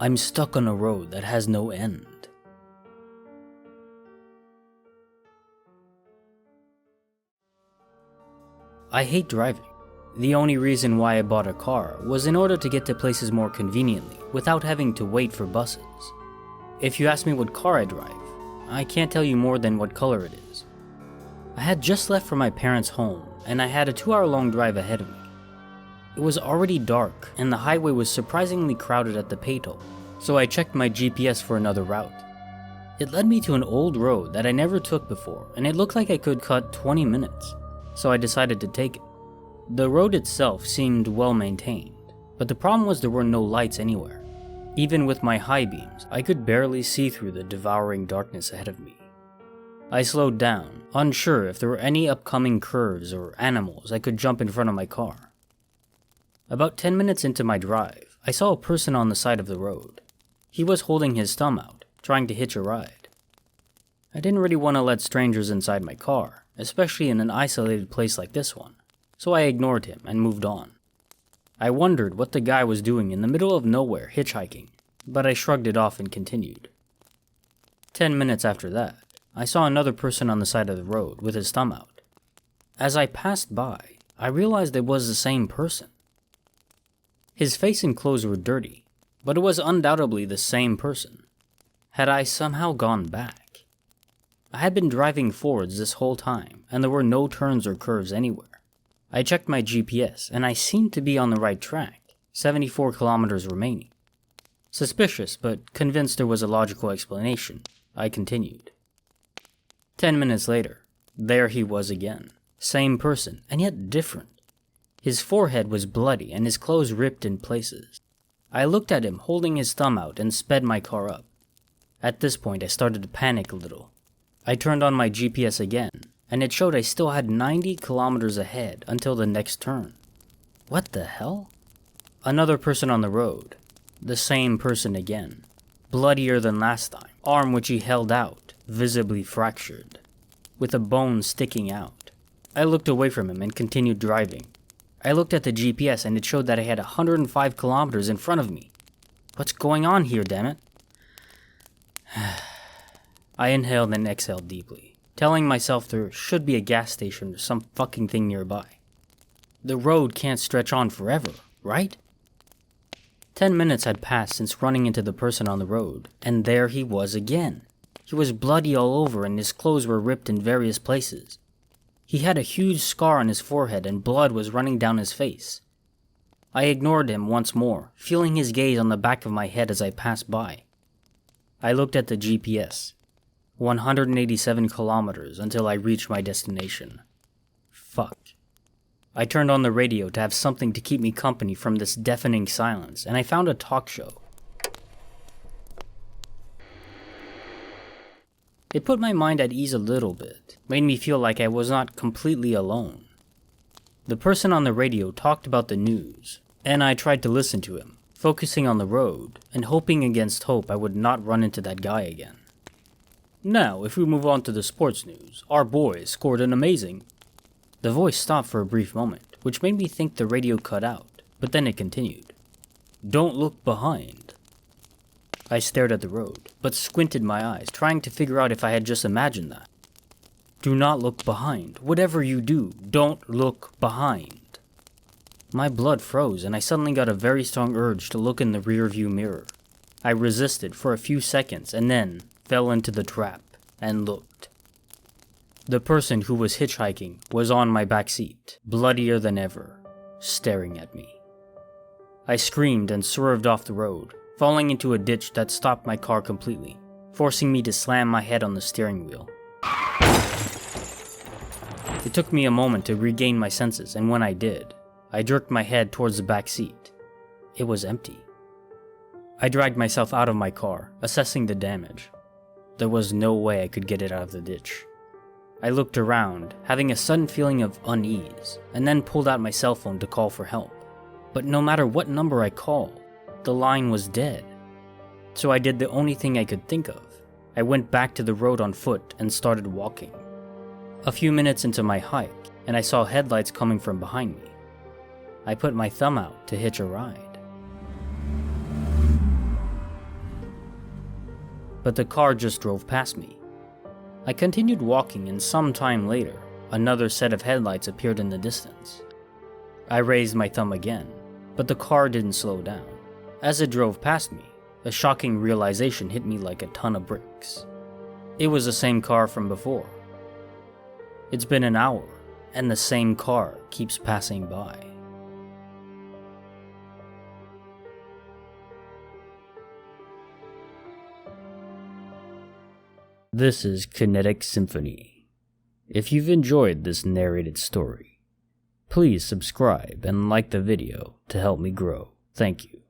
I'm stuck on a road that has no end. I hate driving. The only reason why I bought a car was in order to get to places more conveniently without having to wait for buses. If you ask me what car I drive, I can't tell you more than what color it is. I had just left from my parents' home and I had a 2-hour-long drive ahead of me. It was already dark and the highway was surprisingly crowded at the pay toll, so I checked my GPS for another route. It led me to an old road that I never took before and it looked like I could cut 20 minutes, so I decided to take it. The road itself seemed well maintained, but the problem was there were no lights anywhere. Even with my high beams, I could barely see through the devouring darkness ahead of me. I slowed down, unsure if there were any upcoming curves or animals I could jump in front of my car. About 10 minutes into my drive, I saw a person on the side of the road. He was holding his thumb out, trying to hitch a ride. I didn't really want to let strangers inside my car, especially in an isolated place like this one, so I ignored him and moved on. I wondered what the guy was doing in the middle of nowhere hitchhiking, but I shrugged it off and continued. 10 minutes after that, I saw another person on the side of the road with his thumb out. As I passed by, I realized it was the same person. His face and clothes were dirty, but it was undoubtedly the same person. Had I somehow gone back? I had been driving forwards this whole time, and there were no turns or curves anywhere. I checked my GPS, and I seemed to be on the right track, 74 kilometers remaining. Suspicious, but convinced there was a logical explanation, I continued. 10 minutes later, there he was again. Same person, and yet different. His forehead was bloody and his clothes ripped in places. I looked at him holding his thumb out and sped my car up. At this point, I started to panic a little. I turned on my GPS again, and it showed I still had 90 kilometers ahead until the next turn. What the hell? Another person on the road. The same person again. Bloodier than last time. Arm which he held out, visibly fractured, with a bone sticking out. I looked away from him and continued driving. I looked at the GPS and it showed that I had 105 kilometers in front of me. What's going on here, damn it? I inhaled and exhaled deeply, telling myself there should be a gas station or some fucking thing nearby. The road can't stretch on forever, right? 10 minutes had passed since running into the person on the road, and there he was again. He was bloody all over and his clothes were ripped in various places. He had a huge scar on his forehead and blood was running down his face. I ignored him once more, feeling his gaze on the back of my head as I passed by. I looked at the GPS. 187 kilometers until I reached my destination. Fuck. I turned on the radio to have something to keep me company from this deafening silence, and I found a talk show. It put my mind at ease a little bit, made me feel like I was not completely alone. The person on the radio talked about the news, and I tried to listen to him, focusing on the road, and hoping against hope I would not run into that guy again. Now, if we move on to the sports news, our boys scored an amazing... The voice stopped for a brief moment, which made me think the radio cut out, but then it continued. Don't look behind. I stared at the road, but squinted my eyes, trying to figure out if I had just imagined that. Do not look behind. Whatever you do, don't look behind. My blood froze, and I suddenly got a very strong urge to look in the rearview mirror. I resisted for a few seconds, and then fell into the trap, and looked. The person who was hitchhiking was on my back seat, bloodier than ever, staring at me. I screamed and swerved off the road, falling into a ditch that stopped my car completely, forcing me to slam my head on the steering wheel. It took me a moment to regain my senses, and when I did, I jerked my head towards the back seat. It was empty. I dragged myself out of my car, assessing the damage. There was no way I could get it out of the ditch. I looked around, having a sudden feeling of unease, and then pulled out my cell phone to call for help. But no matter what number I called, the line was dead. So I did the only thing I could think of. I went back to the road on foot and started walking. A few minutes into my hike, and I saw headlights coming from behind me. I put my thumb out to hitch a ride. but the car just drove past me. I continued walking, and some time later, another set of headlights appeared in the distance. I raised my thumb again, but the car didn't slow down. As it drove past me, a shocking realization hit me like a ton of bricks. It was the same car from before. It's been an hour, and the same car keeps passing by. This is Kinetic Symphony. If you've enjoyed this narrated story, please subscribe and like the video to help me grow. Thank you.